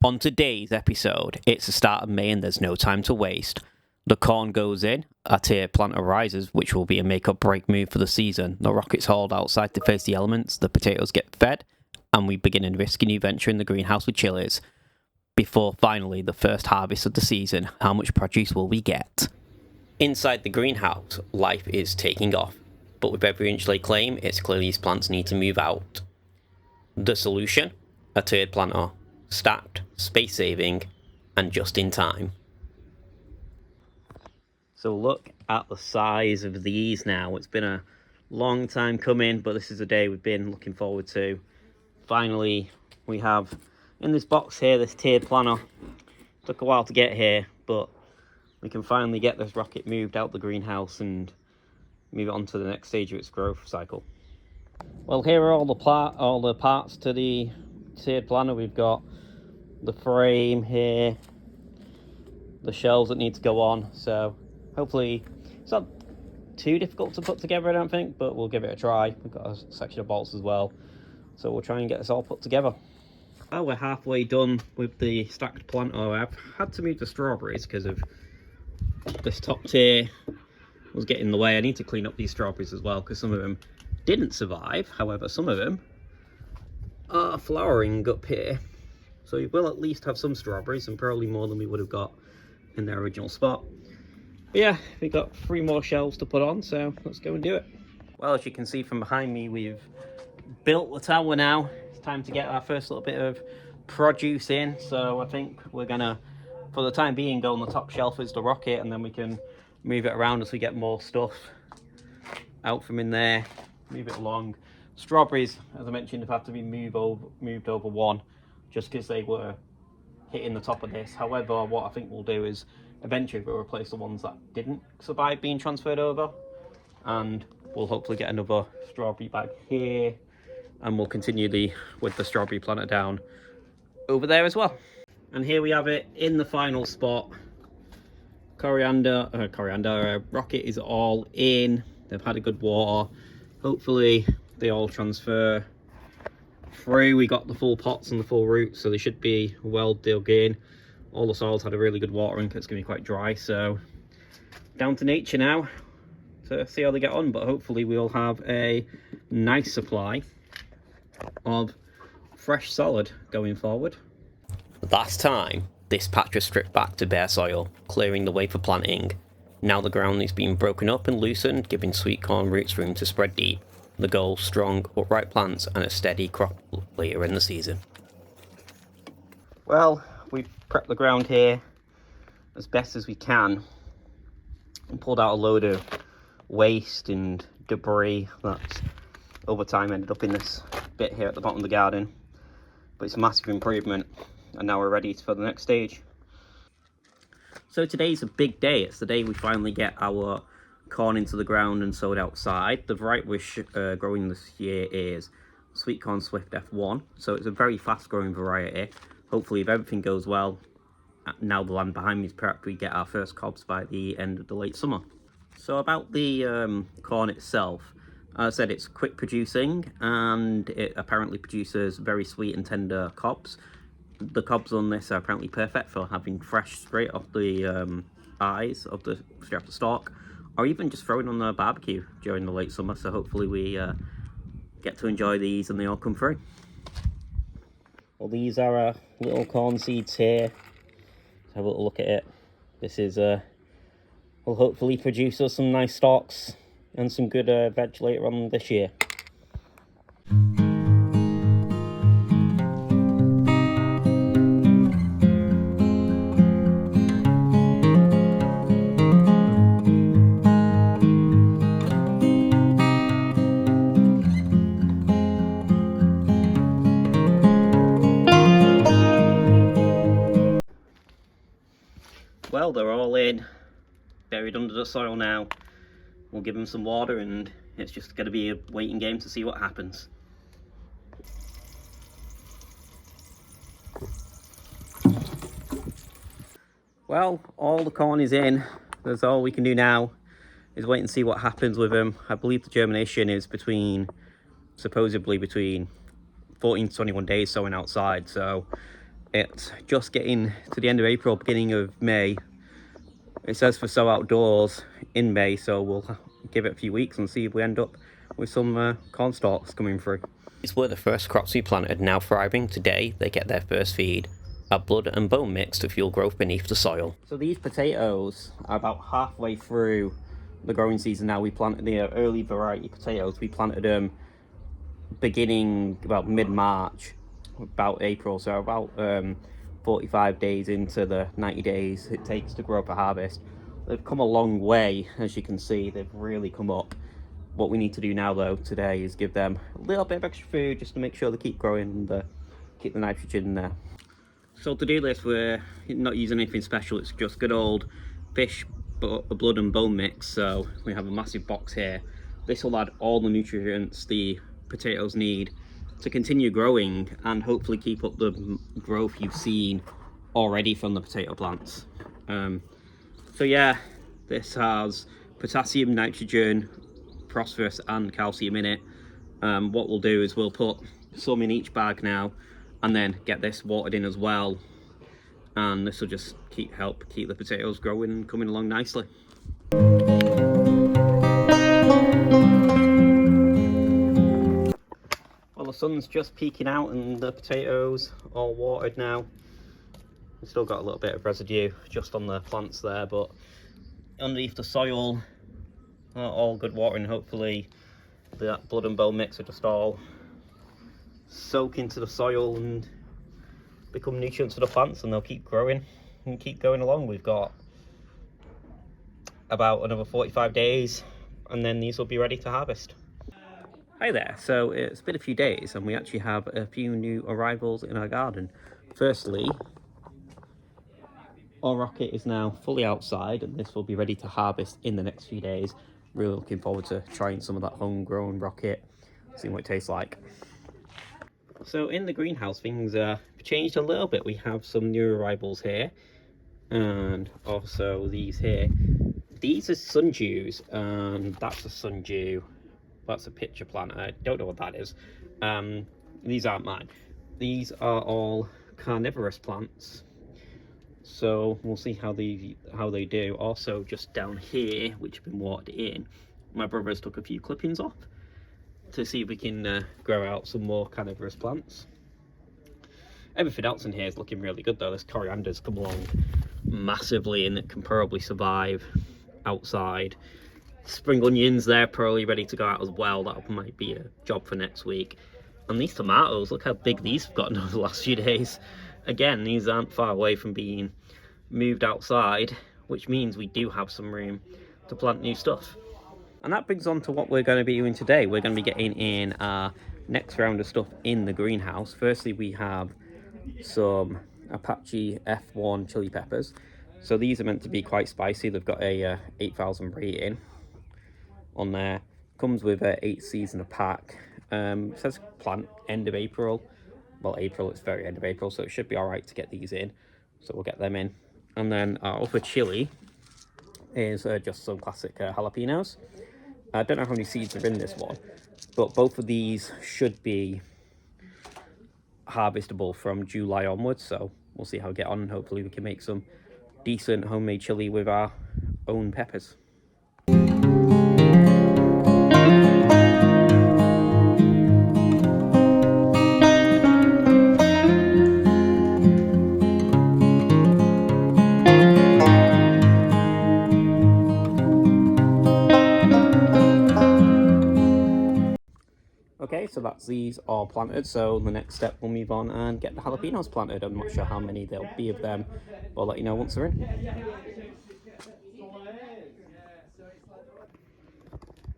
On today's episode, it's the start of May and there's no time to waste. The corn goes in, our tier planter rises, which will be a make or break move for the season. The rocket's hauled outside to face the elements, the potatoes get fed, and we begin a risky new venture in the greenhouse with Chillis. Before finally the first harvest of the season, how much produce will we get? Inside the greenhouse, life is taking off, but with every inch they claim, it's clear these plants need to move out. The solution? A tiered planter. Stacked, space saving, and just in time. So look at the size of these now. It's been a long time coming, but this is a day we've been looking forward to. Finally, we have in this box here, this tiered planter. Took a while to get here, but we can finally get this rocket moved out the greenhouse and move it on to the next stage of its growth cycle. Well, here are all the parts to the tiered planter. We've got the frame here, the shelves that need to go on, so hopefully it's not too difficult to put together, I don't think, but we'll give it a try. We've got a section of bolts as well, so we'll try and get this all put together. Well, we're halfway done with the stacked planter. I've had to move the strawberries because of this top tier was getting in the way. I need to clean up these strawberries as well because some of them didn't survive. However, some of them are flowering up here. So we will at least have some strawberries, and probably more than we would have got in their original spot. But yeah, we've got 3 more shelves to put on, so let's go and do it. Well, as you can see from behind me, we've built the tower now. It's time to get our first little bit of produce in. So I think we're gonna, for the time being, go on the top shelf as the rocket, and then we can move it around as we get more stuff out from in there, move it along. Strawberries, as I mentioned, have had to be moved over one, just because they were hitting the top of this. However, what I think we'll do is eventually we'll replace the ones that didn't survive being transferred over, and we'll hopefully get another strawberry bag here, and we'll continue with the strawberry planter down over there as well. And here we have it in the final spot. Rocket is all in. They've had a good water. Hopefully they all transfer through. We got the full pots and the full roots, so they should be well dug in. All the soil's had a really good watering because it's going to be quite dry, so down to nature now to see how they get on. But hopefully we'll have a nice supply of fresh solid going forward. Last time, this patch was stripped back to bare soil, clearing the way for planting. Now the ground is being broken up and loosened, giving sweetcorn roots room to spread deep. The goal: strong, upright plants and a steady crop later in the season. Well, we've prepped the ground here as best as we can and pulled out a load of waste and debris that's over time ended up in this bit here at the bottom of the garden. But it's a massive improvement, and now we're ready for the next stage. So today's a big day. It's the day we finally get our corn into the ground and sowed outside. The variety we're growing this year is Sweetcorn Swift F1, so it's a very fast growing variety. Hopefully, if everything goes well, now the land behind me is prepped, we get our first cobs by the end of the late summer. So about the corn itself, as I said, it's quick producing, and it apparently produces very sweet and tender cobs. The cobs on this are apparently perfect for having fresh straight off the eyes of the straight off the stalk, or even just throwing on the barbecue during the late summer. So hopefully we get to enjoy these and they all come through. Well, these are our little corn seeds here. Let's have a little look at it. This is will hopefully produce us some nice stalks and some good veg later on this year. Well, they're all in, buried under the soil now. We'll give them some water, and it's just going to be a waiting game to see what happens. Well, all the corn is in. That's all we can do now is wait and see what happens with them. I believe the germination is supposedly between 14 to 21 days sowing outside, so It's just getting to the end of April, beginning of May. It says for sow outdoors in May, so we'll give it a few weeks and see if we end up with some corn stalks coming through. These were the first crops we planted, now thriving. Today they get their first feed, a blood and bone mix to fuel growth beneath the soil. So these potatoes are about halfway through the growing season now. We planted the early variety potatoes. We planted them beginning about mid-March, about April, so about 45 days into the 90 days it takes to grow up a harvest. They've come a long way, as you can see. They've really come up. What we need to do now though today is give them a little bit of extra food just to make sure they keep growing and keep the nitrogen in there. So to do this, we're not using anything special. It's just good old fish blood and bone mix. So we have a massive box here. This will add all the nutrients the potatoes need to continue growing and hopefully keep up the growth you've seen already from the potato plants. So yeah, this has potassium, nitrogen, phosphorus and calcium in it. What we'll do is we'll put some in each bag now and then get this watered in as well, and this will just help keep the potatoes growing and coming along nicely. Well, the sun's just peeking out and the potatoes all watered now. We've still got a little bit of residue just on the plants there, but underneath the soil, all good watering. Hopefully that blood and bone mix will just all soak into the soil and become nutrients for the plants, and they'll keep growing and keep going along. We've got about another 45 days and then these will be ready to harvest. Hi there, so it's been a few days and we actually have a few new arrivals in our garden. Firstly, our rocket is now fully outside and this will be ready to harvest in the next few days. Really looking forward to trying some of that homegrown rocket, seeing what it tastes like. So in the greenhouse things changed a little bit. We have some new arrivals here and also these here. These are sundews and that's a sundew. That's a pitcher plant. I don't know what that is. These aren't mine. These are all carnivorous plants. So we'll see how they do. Also just down here, which have been watered in, my brother's took a few clippings off to see if we can grow out some more carnivorous plants. Everything else in here is looking really good though. This coriander's come along massively and it can probably survive outside. Spring onions, they're probably ready to go out as well. That might be a job for next week. And these tomatoes, look how big these have gotten over the last few days. Again, these aren't far away from being moved outside, which means we do have some room to plant new stuff. And that brings on to what we're going to be doing today. We're going to be getting in our next round of stuff in the greenhouse. Firstly, we have some Apache F1 chili peppers. So these are meant to be quite spicy. They've got a 8,000 rating on there. Comes with 8 seeds in a pack. It says plant end of April. Well, April, it's very end of April, so it should be all right to get these in. So we'll get them in. And then our other chili is just some classic jalapenos. I don't know how many seeds are in this one, but both of these should be harvestable from July onwards. So we'll see how we get on, and hopefully we can make some decent homemade chili with our own peppers. Okay, so that's these all planted. So the next step we'll move on and get the jalapenos planted. I'm not sure how many there'll be of them. I'll let you know once they're in.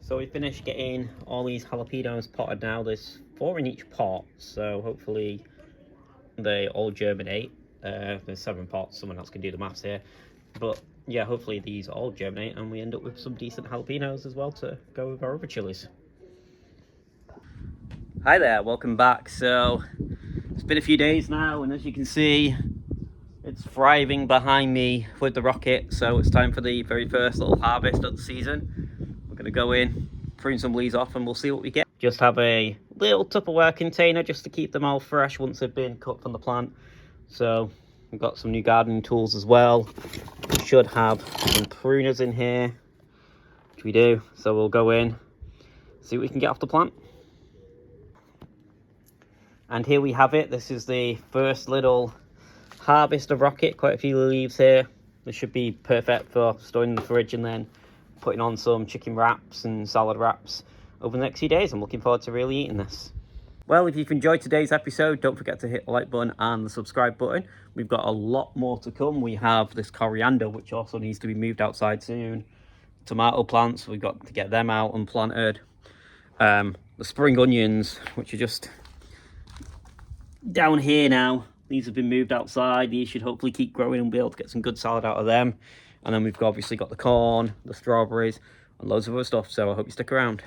So we finished getting all these jalapenos potted now. There's 4 in each pot, so hopefully they all germinate. There's 7 pots, someone else can do the maths here. But yeah, hopefully these all germinate and we end up with some decent jalapenos as well to go with our other chilies. Hi there, welcome back. So it's been a few days now and as you can see it's thriving behind me with the rocket. So it's time for the very first little harvest of the season. We're going to go in, prune some leaves off and we'll see what we get. Just have a little Tupperware container just to keep them all fresh once they've been cut from the plant. So we've got some new gardening tools as well. We should have some pruners in here, which we do. So we'll go in, see what we can get off the plant. And here we have it. This is the first little harvest of rocket. Quite a few leaves here. This should be perfect for storing in the fridge and then putting on some chicken wraps and salad wraps over the next few days. I'm looking forward to really eating this. Well, if you've enjoyed today's episode, don't forget to hit the like button and the subscribe button. We've got a lot more to come. We have this coriander, which also needs to be moved outside soon. Tomato plants, we've got to get them out and planted. The spring onions, which are just down here now. These have been moved outside. These should hopefully keep growing and be able to get some good salad out of them. And then we've obviously got the corn, the strawberries, and loads of other stuff. So I hope you stick around.